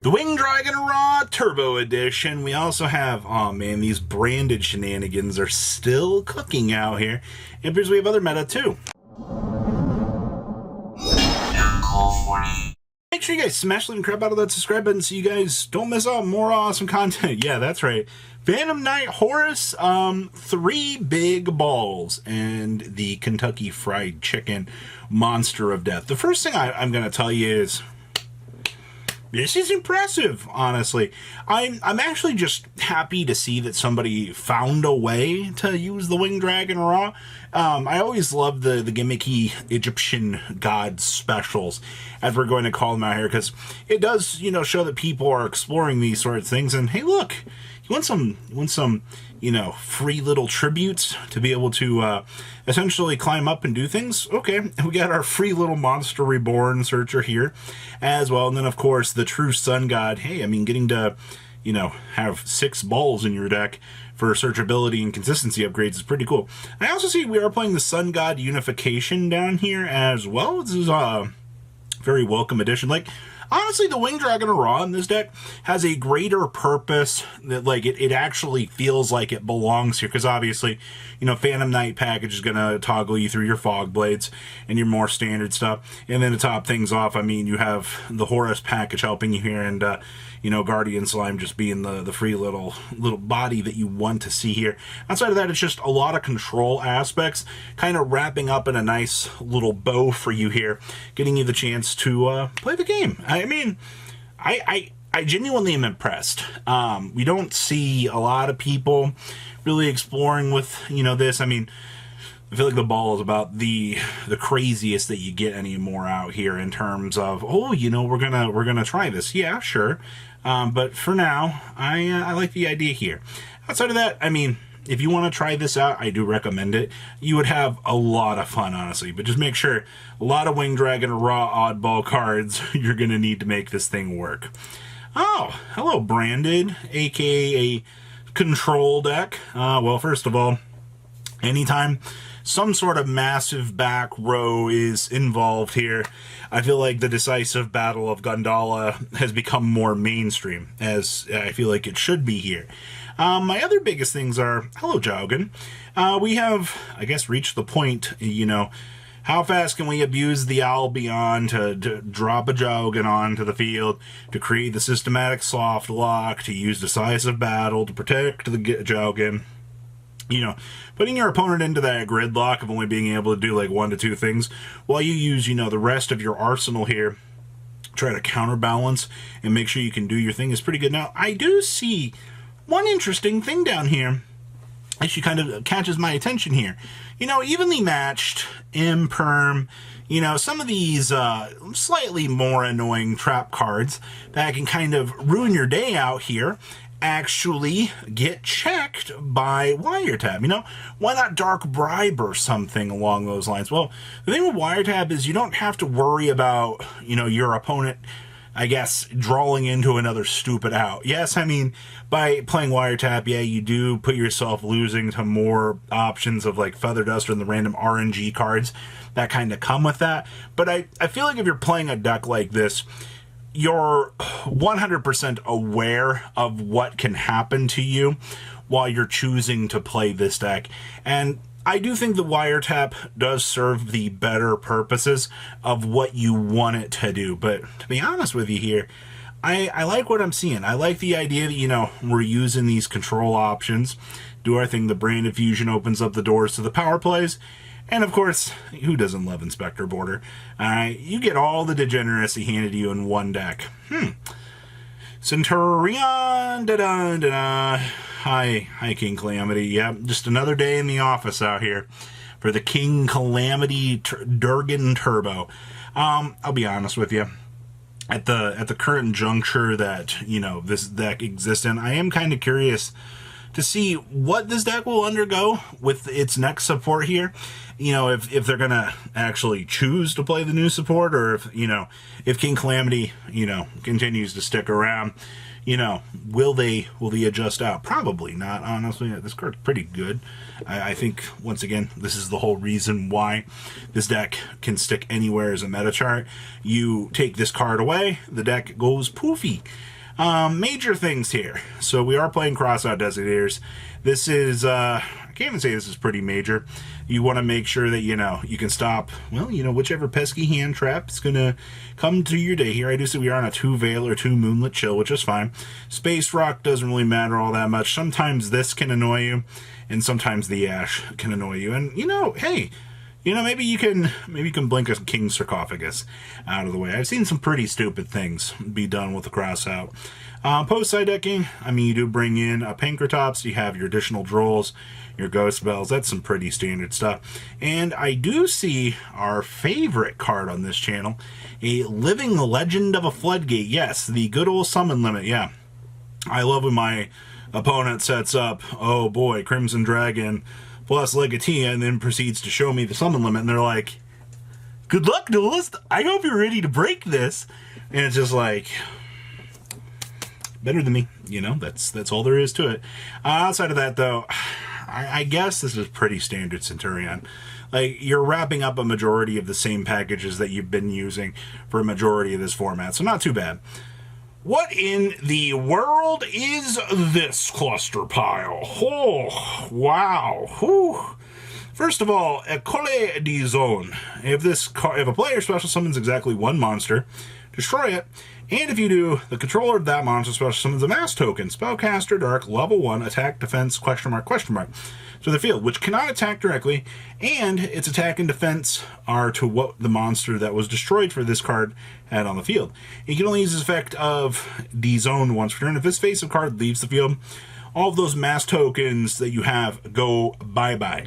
The Winged Dragon Raw Turbo Edition. We also have, oh man, these branded shenanigans are still cooking out here. It appears we have other meta too. Make sure you guys smash the crap out of that subscribe button so you guys don't miss out on more awesome content. Yeah, that's right. Phantom Knight Horus, 3 big balls, and the Kentucky Fried Chicken Monster of Death. The first thing I'm going to tell you is, this is impressive, honestly. I'm actually just happy to see that somebody found a way to use the Winged Dragon Raw. I always love the gimmicky Egyptian god specials, as we're going to call them out here, because it does, show that people are exploring these sort of things. And hey, look, you want some, free little tributes to be able to essentially climb up and do things? Okay, we got our free little Monster Reborn searcher here as well. And then, of course, the true Sun God. Hey, I mean, getting to, have 6 balls in your deck for searchability and consistency upgrades is pretty cool. I also see we are playing the Sun God Unification down here as well. This is a very welcome addition. Honestly, the Winged Dragon Raw in this deck has a greater purpose that, it actually feels like it belongs here. Because obviously, Phantom Knight package is going to toggle you through your Fog Blades and your more standard stuff. And then to top things off, I mean, you have the Horus package helping you here, and, Guardian Slime just being the free little body that you want to see here. Outside of that, it's just a lot of control aspects, kind of wrapping up in a nice little bow for you here, getting you the chance to play the game. I mean, I genuinely am impressed. We don't see a lot of people really exploring with, this. I mean, I feel like the ball is about the craziest that you get anymore out here in terms of, oh, we're gonna try this. Yeah, sure. But for now, I like the idea here. Outside of that, I mean, if you want to try this out, I do recommend it. You would have a lot of fun, honestly. But just make sure, a lot of Winged Dragon Raw oddball cards you're going to need to make this thing work. Oh, hello, Branded, aka a control deck. Well, first of all, anytime some sort of massive back row is involved here, I feel like the decisive battle of Gundala has become more mainstream, as I feel like it should be here. My other biggest things are, hello, Jowgen. We have, I guess, reached the point, how fast can we abuse the Albion to drop a Jowgen onto the field, to create the systematic soft lock, to use decisive battle, to protect the Jowgen. Putting your opponent into that gridlock of only being able to do 1 to 2 things, while you use, the rest of your arsenal here, try to counterbalance and make sure you can do your thing, is pretty good. Now, I do see one interesting thing down here. Actually kind of catches my attention here. Evenly matched, Imperm, some of these slightly more annoying trap cards that can kind of ruin your day out here actually get checked by Wiretap. Why not Dark Bribe or something along those lines? Well, the thing with Wiretap is you don't have to worry about, your opponent, I guess, drawing into another stupid out. Yes, I mean, by playing Wiretap, yeah, you do put yourself losing to more options of Feather Duster and the random RNG cards that kind of come with that. But I feel like if you're playing a deck like this, you're 100% aware of what can happen to you while you're choosing to play this deck. And I do think the Wiretap does serve the better purposes of what you want it to do. But to be honest with you here, I like what I'm seeing. I like the idea that, we're using these control options, do our thing. The Branded Fusion opens up the doors to the power plays. And of course, who doesn't love Inspector Border? You get all the degeneracy handed to you in one deck. Centurion, da-da-da-da. Hi, King Calamity. Yeah, just another day in the office out here for the King Calamity Durgan Turbo. I'll be honest with you. At the current juncture that, this deck exists in, I am kind of curious to see what this deck will undergo with its next support here. You know, if they're going to actually choose to play the new support, or if, you know, if King Calamity, you know, continues to stick around, you know, will they adjust out? Probably not, honestly. This card's pretty good. I think, once again, this is the whole reason why this deck can stick anywhere as a meta chart. You take this card away, the deck goes poofy. Major things here. So we are playing Crossout Designators. This is, I can't even say this is pretty major. You want to make sure that, you know, you can stop, well, you know, whichever pesky hand trap is going to come to your day here. I do see we are on a 2 Veil or 2 Moonlit Chill, which is fine. Space Rock doesn't really matter all that much. Sometimes this can annoy you, and sometimes the Ash can annoy you. And, you know, hey, you know, maybe you can blink a King Sarcophagus out of the way. I've seen some pretty stupid things be done with the Crossout. Post-side decking, I mean, you do bring in a Pankratops, you have your additional Drolls, your Ghost Spells, that's some pretty standard stuff. And I do see our favorite card on this channel, a Living Legend of a Floodgate. Yes, the good old summon limit, yeah. I love when my opponent sets up, oh boy, Crimson Dragon plus Legatia, and then proceeds to show me the summon limit, and they're like, good luck, Duelist, I hope you're ready to break this. And it's just like, better than me, you know, that's all there is to it. Outside of that, though, I guess this is pretty standard Centurion. Like, you're wrapping up a majority of the same packages that you've been using for a majority of this format, so not too bad. What in the world is this cluster pile? Oh, wow. Whew. First of all, École de Zone. If a player special summons exactly one monster, destroy it. And if you do, the controller of that monster special summons a mass token, Spellcaster Dark, level 1, attack, defense, question mark, to the field, which cannot attack directly, and its attack and defense are to what the monster that was destroyed for this card had on the field. You can only use this effect of D-Zone once per turn. If this face-up card leaves the field, all of those mass tokens that you have go bye-bye.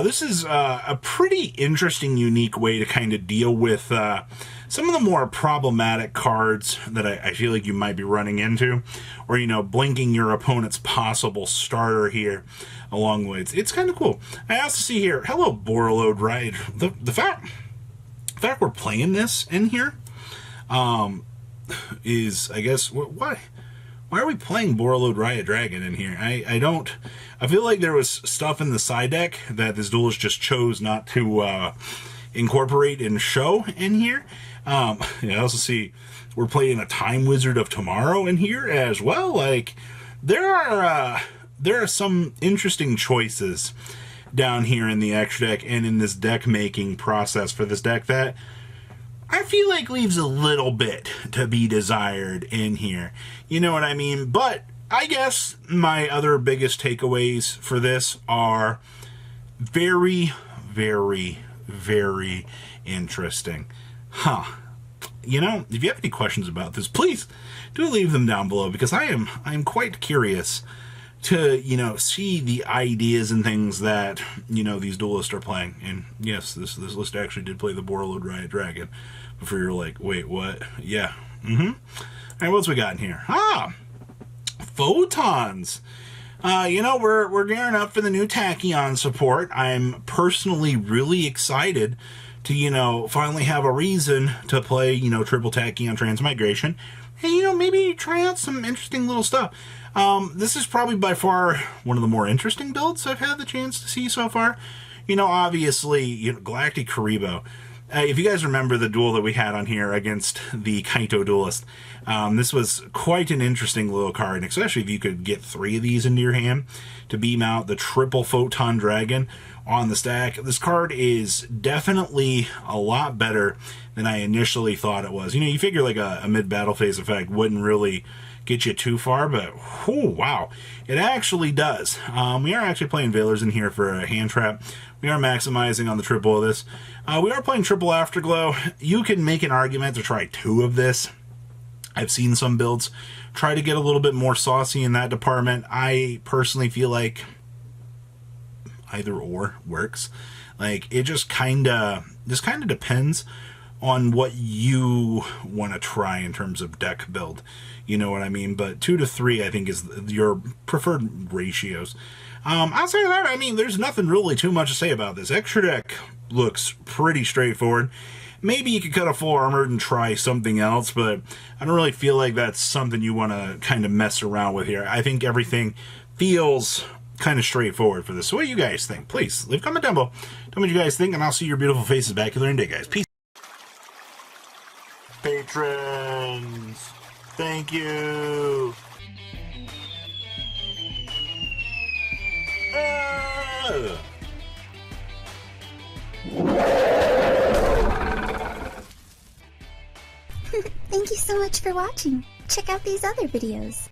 This is a pretty interesting, unique way to kind of deal with some of the more problematic cards that I feel like you might be running into, or, you know, blinking your opponent's possible starter here along the way. It's kind of cool. I also see here, hello, Borreload Ride. The fact we're playing this in here is, I guess, why are we playing Borreload Riot Dragon in here? I feel like there was stuff in the side deck that this duelist just chose not to incorporate and show in here. I also see we're playing a Time Wizard of Tomorrow in here as well. Like, there are some interesting choices down here in the extra deck and in this deck making process for this deck that I feel like leaves a little bit to be desired in here. You know what I mean? But I guess my other biggest takeaways for this are very, very, very interesting. You know, if you have any questions about this, please do leave them down below, because I'm quite curious to, you know, see the ideas and things that, you know, these duelists are playing. And yes, this list actually did play the Borreload Riot Dragon. Before you're like, wait, what? Yeah. All right, what's we got in here? Photons. You know, we're gearing up for the new Tachyon support. I'm personally really excited to, you know, finally have a reason to play, you know, triple Tachyon Transmigration. And, you know, maybe try out some interesting little stuff. This is probably by far one of the more interesting builds I've had the chance to see so far. You know, obviously, you know, Galactic Kuriboh. If you guys remember the duel that we had on here against the Kaito Duelist, this was quite an interesting little card, especially if you could get 3 of these into your hand to beam out the triple Photon Dragon on the stack. This card is definitely a lot better than I initially thought it was. You know, you figure like a mid-battle phase effect wouldn't really get you too far, but whew, wow, it actually does. We are actually playing Veilers in here for a hand trap. We are maximizing on the triple of this. We are playing triple Afterglow. You can make an argument to try 2 of this. I've seen some builds try to get a little bit more saucy in that department. I personally feel like either or works. Like, it just kind of depends on what you want to try in terms of deck build. You know what I mean? But 2 to 3, I think, is your preferred ratios. Outside of that, I mean, there's nothing really too much to say about this. Extra deck looks pretty straightforward. Maybe you could cut a full armored and try something else, but I don't really feel like that's something you want to kind of mess around with here. I think everything feels kind of straightforward for this. So what do you guys think? Please leave a comment down below. Tell me what you guys think, and I'll see your beautiful faces back here in a day, guys. Peace. Patrons, thank you. Thank you so much for watching. Check out these other videos.